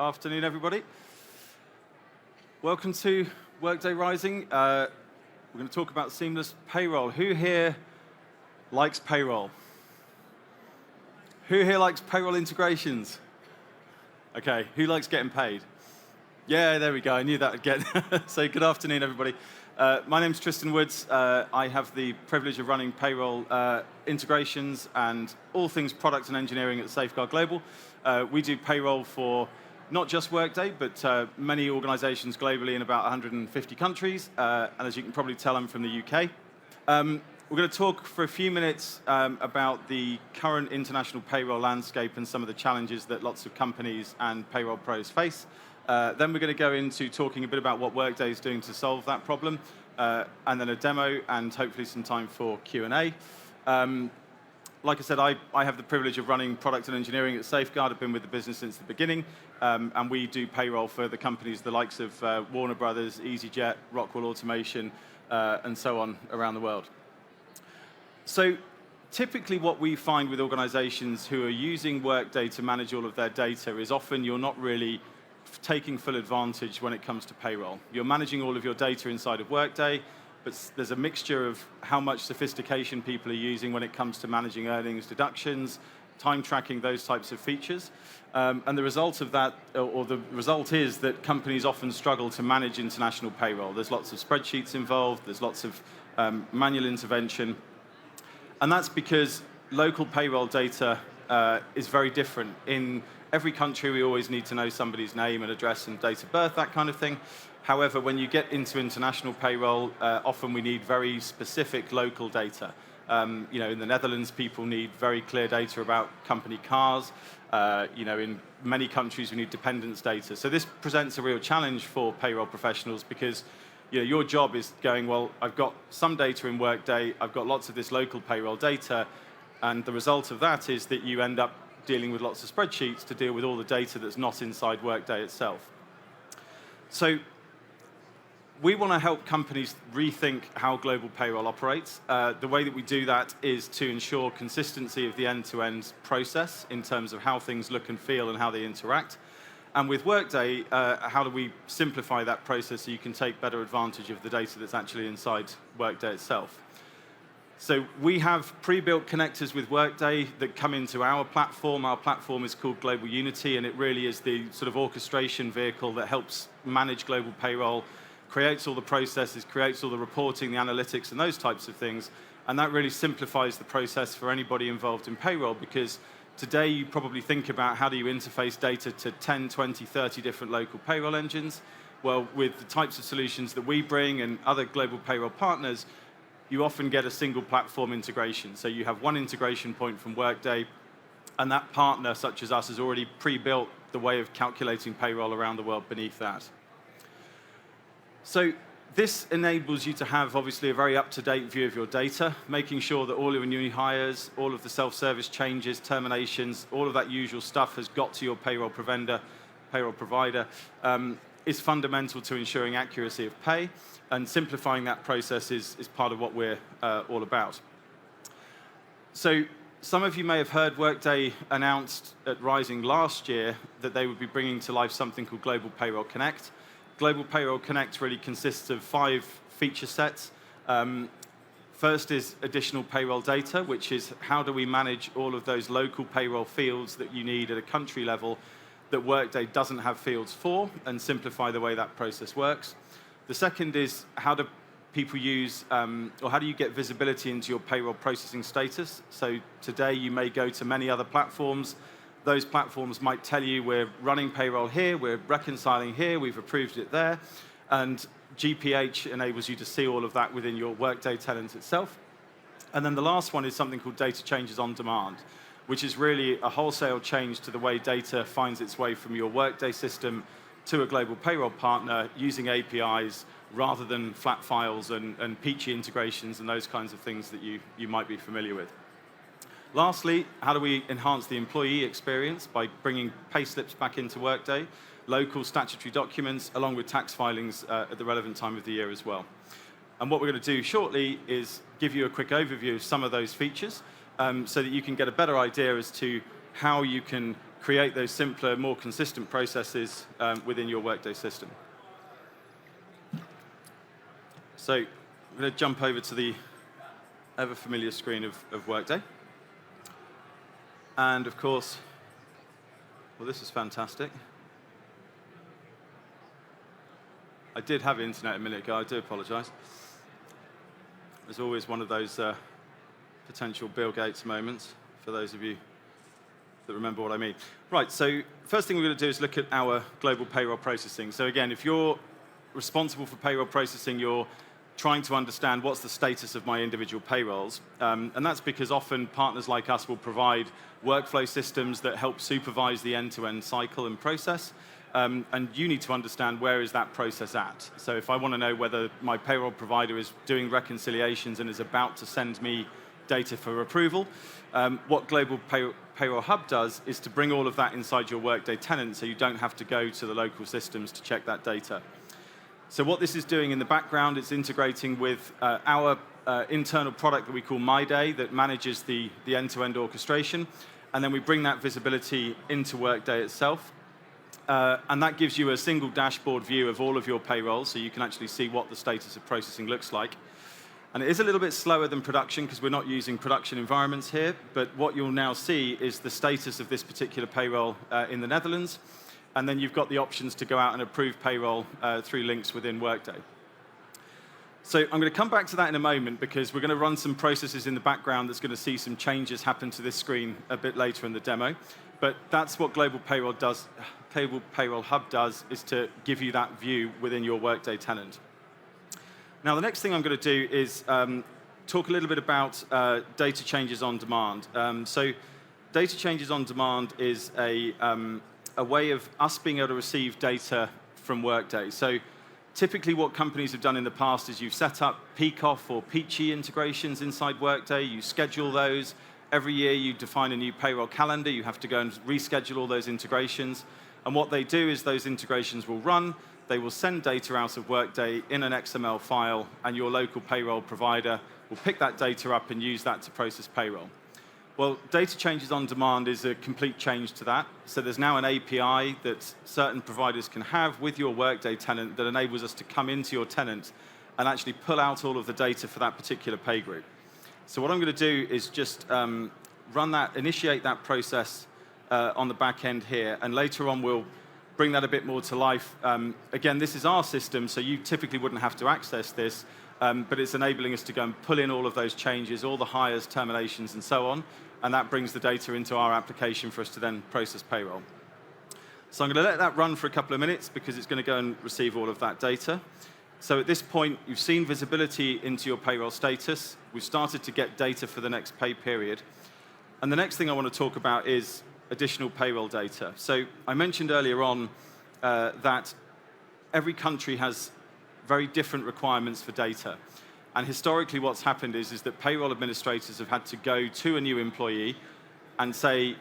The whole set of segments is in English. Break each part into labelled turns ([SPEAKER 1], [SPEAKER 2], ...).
[SPEAKER 1] afternoon, everybody. Welcome to Workday Rising. We're going to talk about seamless payroll. Who here likes payroll? Who here likes payroll integrations? Okay, who likes getting paid? Yeah, there we go. I knew that again. So good afternoon, everybody. My name's Tristan Woods. I have the privilege of running payroll integrations and all things product and engineering at Safeguard Global. We do payroll for not just Workday, but many organizations globally in about 150 countries. And as you can probably tell, I'm from the UK. We're going to talk for a few minutes about the current international payroll landscape and some of the challenges that lots of companies and payroll pros face. Then we're going to go into talking a bit about what Workday is doing to solve that problem, and then a demo and hopefully some time for Q&A. Like I said, I have the privilege of running product and engineering at Safeguard. I've been with the business since the beginning, and we do payroll for the companies the likes of Warner Brothers, EasyJet, Rockwell Automation, and so on around the world. So typically what we find with organizations who are using Workday to manage all of their data is often you're not really taking full advantage when it comes to payroll. You're managing all of your data inside of Workday, but there's a mixture of how much sophistication people are using when it comes to managing earnings deductions, time tracking, those types of features. And the result of that, or the result is that companies often struggle to manage international payroll. There's lots of spreadsheets involved, there's lots of manual intervention. And that's because local payroll data is very different. In every country, we always need to know somebody's name and address and date of birth, that kind of thing. However, when you get into international payroll, often we need very specific local data. In the Netherlands, people need very clear data about company cars. In many countries, we need dependence data. So this presents a real challenge for payroll professionals because your job is going, well, I've got some data in Workday, I've got lots of this local payroll data, and the result of that is that you end up dealing with lots of spreadsheets to deal with all the data that's not inside Workday itself. So we want to help companies rethink how global payroll operates. The way that we do that is to ensure consistency of the end-to-end process in terms of how things look and feel and how they interact. And with Workday, how do we simplify that process so you can take better advantage of the data that's actually inside Workday itself? So we have pre-built connectors with Workday that come into our platform. Our platform is called Global Unity, and it really is the sort of orchestration vehicle that helps manage global payroll, creates all the processes, creates all the reporting, the analytics, and those types of things. And that really simplifies the process for anybody involved in payroll, because today you probably think about how do you interface data to 10, 20, 30 different local payroll engines. Well, with the types of solutions that we bring and other global payroll partners, you often get a single platform integration. So you have one integration point from Workday, and that partner, such as us, has already pre-built the way of calculating payroll around the world beneath that. So this enables you to have, obviously, a very up-to-date view of your data, making sure that all of your new hires, all of the self-service changes, terminations, all of that usual stuff has got to your payroll provider, is fundamental to ensuring accuracy of pay, and simplifying that process is part of what we're all about. So some of you may have heard Workday announced at Rising last year that they would be bringing to life something called Global Payroll Connect. Global Payroll Connect really consists of 5 feature sets. First is additional payroll data, which is how do we manage all of those local payroll fields that you need at a country level that Workday doesn't have fields for, and simplify the way that process works. The second is how do people use, or how do you get visibility into your payroll processing status? So today you may go to many other platforms. Those platforms might tell you we're running payroll here, we're reconciling here, we've approved it there, and GPH enables you to see all of that within your Workday tenant itself. And then the last one is something called data changes on demand, which is really a wholesale change to the way data finds its way from your Workday system to a global payroll partner using APIs rather than flat files and peachy integrations and those kinds of things that you might be familiar with. Lastly, how do we enhance the employee experience by bringing pay slips back into Workday, local statutory documents, along with tax filings at the relevant time of the year as well. And what we're going to do shortly is give you a quick overview of some of those features so that you can get a better idea as to how you can create those simpler, more consistent processes within your Workday system. So I'm going to jump over to the ever familiar screen of Workday. And of course, well, this is fantastic. I did have internet a minute ago, I do apologize. There's always one of those potential Bill Gates moments, for those of you that remember what I mean. Right, so first thing we're going to do is look at our global payroll processing. So again, if you're responsible for payroll processing, you're trying to understand what's the status of my individual payrolls. And that's because often partners like us will provide workflow systems that help supervise the end-to-end cycle and process. And you need to understand where is that process at. So if I want to know whether my payroll provider is doing reconciliations and is about to send me data for approval, what Global Payroll Hub does is to bring all of that inside your Workday tenant so you don't have to go to the local systems to check that data. So what this is doing in the background, it's integrating with our internal product that we call MyDay that manages the end-to-end orchestration. And then we bring that visibility into Workday itself. And that gives you a single dashboard view of all of your payrolls, so you can actually see what the status of processing looks like. And it is a little bit slower than production because we're not using production environments here, but what you'll now see is the status of this particular payroll in the Netherlands. And then you've got the options to go out and approve payroll through links within Workday. So I'm going to come back to that in a moment because we're going to run some processes in the background that's going to see some changes happen to this screen a bit later in the demo. But that's what Global Payroll does. Global Payroll Hub does is to give you that view within your Workday tenant. Now, the next thing I'm going to do is talk a little bit about data changes on demand. So data changes on demand is a way of us being able to receive data from Workday. So typically what companies have done in the past is you've set up Peakoff or Peachy integrations inside Workday. You schedule those. Every year you define a new payroll calendar. You have to go and reschedule all those integrations. And what they do is those integrations will run. They will send data out of Workday in an XML file, and your local payroll provider will pick that data up and use that to process payroll. Well, data changes on demand is a complete change to that. So there's now an API that certain providers can have with your Workday tenant that enables us to come into your tenant and actually pull out all of the data for that particular pay group. So what I'm going to do is just initiate that process on the back end here, and later on we'll bring that a bit more to life. Again, this is our system, so you typically wouldn't have to access this, but it's enabling us to go and pull in all of those changes, all the hires, terminations, and so on, and that brings the data into our application for us to then process payroll. So I'm going to let that run for a couple of minutes because it's going to go and receive all of that data. So at this point, you've seen visibility into your payroll status. We've started to get data for the next pay period. And the next thing I want to talk about is additional payroll data. So I mentioned earlier on that every country has very different requirements for data. And historically what's happened is that payroll administrators have had to go to a new employee and say,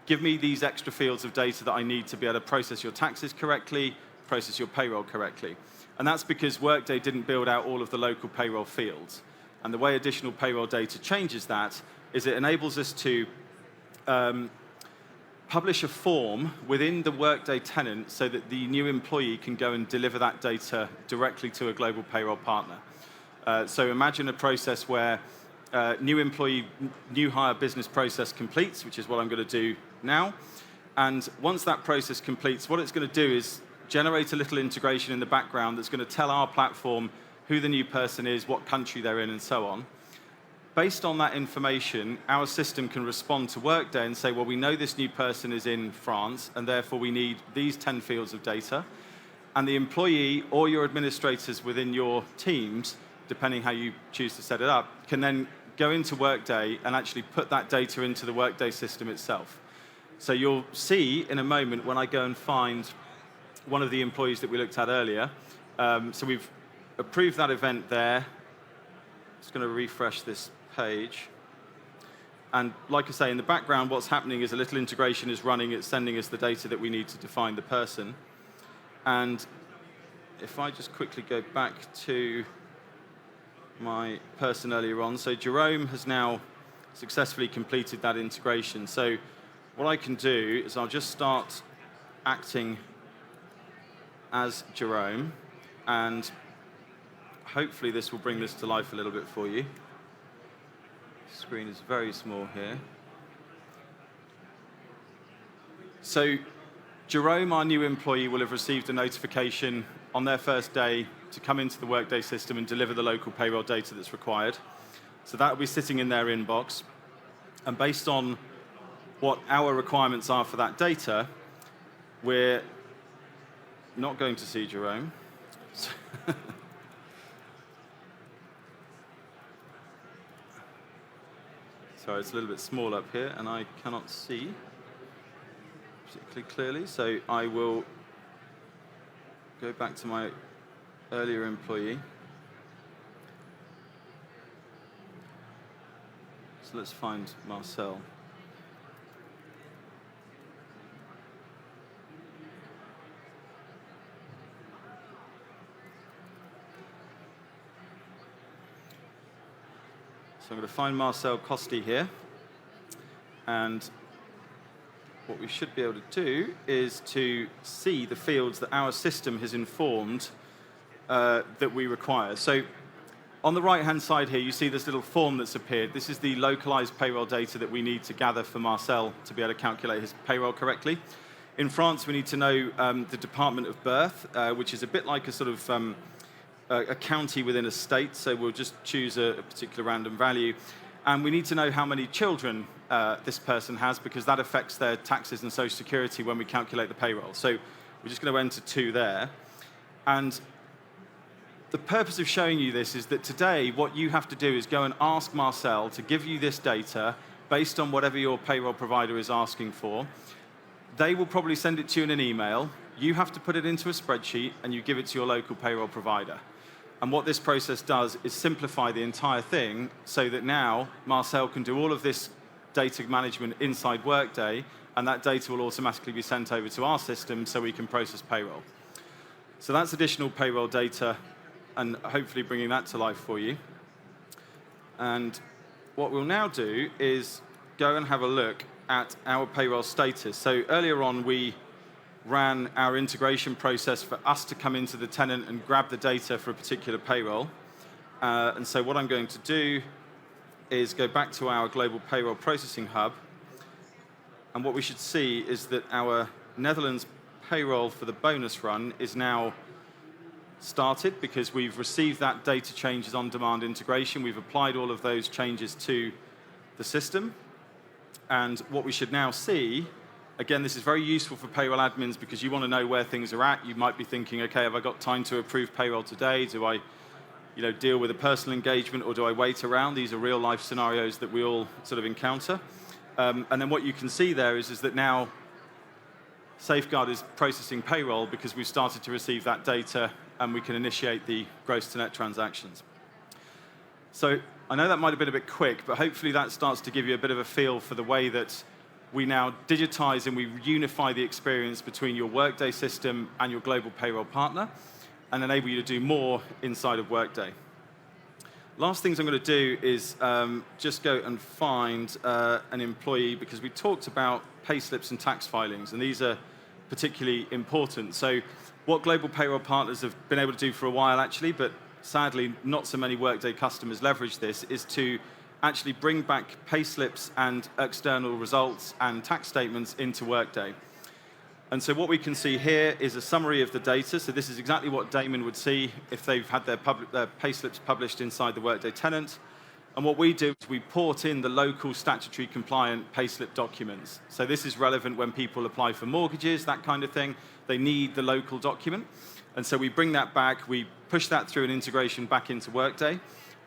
[SPEAKER 1] give me these extra fields of data that I need to be able to process your taxes correctly, process your payroll correctly. And that's because Workday didn't build out all of the local payroll fields. And the way additional payroll data changes that is it enables us to publish a form within the Workday tenant so that the new employee can go and deliver that data directly to a global payroll partner. So imagine a process where new employee, new hire business process completes, which is what I'm going to do now. And once that process completes, what it's going to do is generate a little integration in the background that's going to tell our platform who the new person is, what country they're in, and so on. Based on that information, our system can respond to Workday and say, well, we know this new person is in France, and therefore we need these 10 fields of data. And the employee or your administrators within your teams, depending how you choose to set it up, can then go into Workday and actually put that data into the Workday system itself. So you'll see in a moment when I go and find one of the employees that we looked at earlier. So we've approved that event there. Just going to refresh this page. And like I say, in the background, what's happening is a little integration is running. It's sending us the data that we need to define the person. And if I just quickly go back to my person earlier on. So Jerome has now successfully completed that integration. So what I can do is I'll just start acting as Jerome, and hopefully this will bring this to life a little bit for you. The screen is very small here. So Jerome, our new employee, will have received a notification on their first day to come into the Workday system and deliver the local payroll data that's required. So that will be sitting in their inbox. And based on what our requirements are for that data, we're not going to see Jerome. Sorry, it's a little bit small up here, and I cannot see particularly clearly. So I will go back to my earlier employee. So let's find Marcel. So I'm going to find Marcel Costi here, and what we should be able to do is to see the fields that our system has informed that we require. So on the right-hand side here, you see this little form that's appeared. This is the localized payroll data that we need to gather for Marcel to be able to calculate his payroll correctly. In France, we need to know the department of birth, which is a bit like a sort of a county within a state, so we'll just choose a particular random value. And we need to know how many children this person has, because that affects their taxes and social security when we calculate the payroll. So we're just going to enter 2 there. And the purpose of showing you this is that today what you have to do is go and ask Marcel to give you this data based on whatever your payroll provider is asking for. They will probably send it to you in an email. You have to put it into a spreadsheet, and you give it to your local payroll provider. And what this process does is simplify the entire thing so that now Marcel can do all of this data management inside Workday, and that data will automatically be sent over to our system so we can process payroll. So that's additional payroll data, and hopefully bringing that to life for you. And what we'll now do is go and have a look at our payroll status. So earlier on, we ran our integration process for us to come into the tenant and grab the data for a particular payroll. And so what I'm going to do is go back to our global payroll processing hub. And what we should see is that our Netherlands payroll for the bonus run is now started, because we've received that data changes on demand integration. We've applied all of those changes to the system. And what we should now see, again, this is very useful for payroll admins because you want to know where things are at. You might be thinking, okay, have I got time to approve payroll today? Do I deal with a personal engagement, or do I wait around? These are real life scenarios that we all sort of encounter. And then what you can see there is that now Safeguard is processing payroll because we've started to receive that data, and we can initiate the gross to net transactions. So I know that might have been a bit quick, but hopefully that starts to give you a bit of a feel for the way that we now digitize and we unify the experience between your Workday system and your global payroll partner, and enable you to do more inside of Workday. Last things I'm going to do is just go and find an employee, because we talked about payslips and tax filings, and these are particularly important. So what global payroll partners have been able to do for a while, actually, but sadly not so many Workday customers leverage this, is to actually bring back payslips and external results and tax statements into Workday. And so what we can see here is a summary of the data. So this is exactly what Damon would see if they've had their payslips published inside the Workday tenant. And what we do is we port in the local statutory compliant payslip documents. So this is relevant when people apply for mortgages, that kind of thing. They need the local document. And so we bring that back, we push that through an integration back into Workday,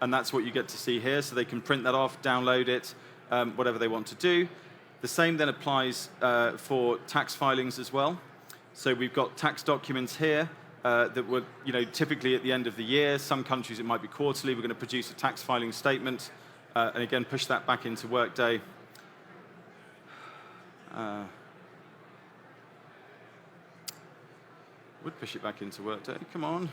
[SPEAKER 1] and that's what you get to see here. So they can print that off, download it, whatever they want to do. The same then applies for tax filings as well. So we've got tax documents here that would, typically at the end of the year. Some countries it might be quarterly. We're going to produce a tax filing statement, and again push that back into Workday. Would push it back into Workday. Come on.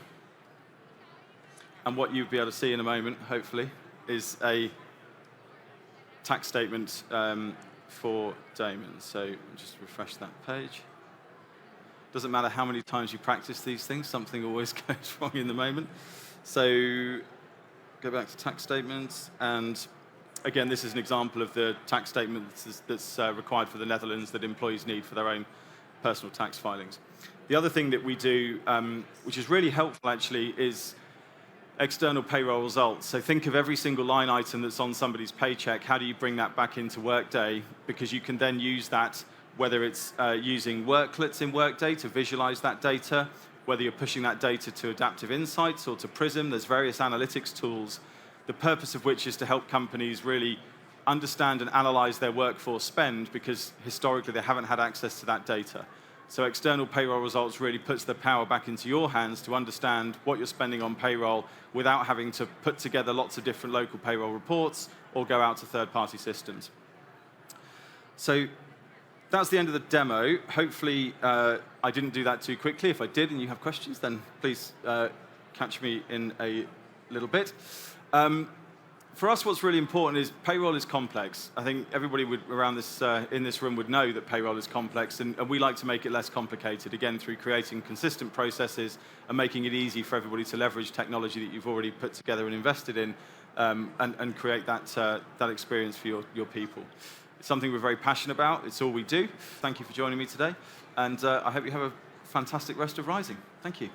[SPEAKER 1] And what you'll be able to see in a moment, hopefully, is a tax statement for Damon. So just refresh that page. Doesn't matter how many times you practice these things, something always goes wrong in the moment. So go back to tax statements, and again, this is an example of the tax statement that's required for the Netherlands that employees need for their own personal tax filings. The other thing that we do, which is really helpful actually, is external payroll results. So think of every single line item that's on somebody's paycheck. How do you bring that back into Workday? Because you can then use that, whether it's using worklets in Workday to visualize that data, whether you're pushing that data to Adaptive Insights or to Prism. There's various analytics tools, the purpose of which is to help companies really understand and analyze their workforce spend, because historically they haven't had access to that data. So external payroll results really puts the power back into your hands to understand what you're spending on payroll without having to put together lots of different local payroll reports or go out to third-party systems. So that's the end of the demo. Hopefully, I didn't do that too quickly. If I did and you have questions, then please catch me in a little bit. For us, what's really important is payroll is complex. I think everybody around this, in this room would know that payroll is complex, and we like to make it less complicated, again, through creating consistent processes and making it easy for everybody to leverage technology that you've already put together and invested in, and create that experience for your people. It's something we're very passionate about. It's all we do. Thank you for joining me today, and I hope you have a fantastic rest of Rising. Thank you.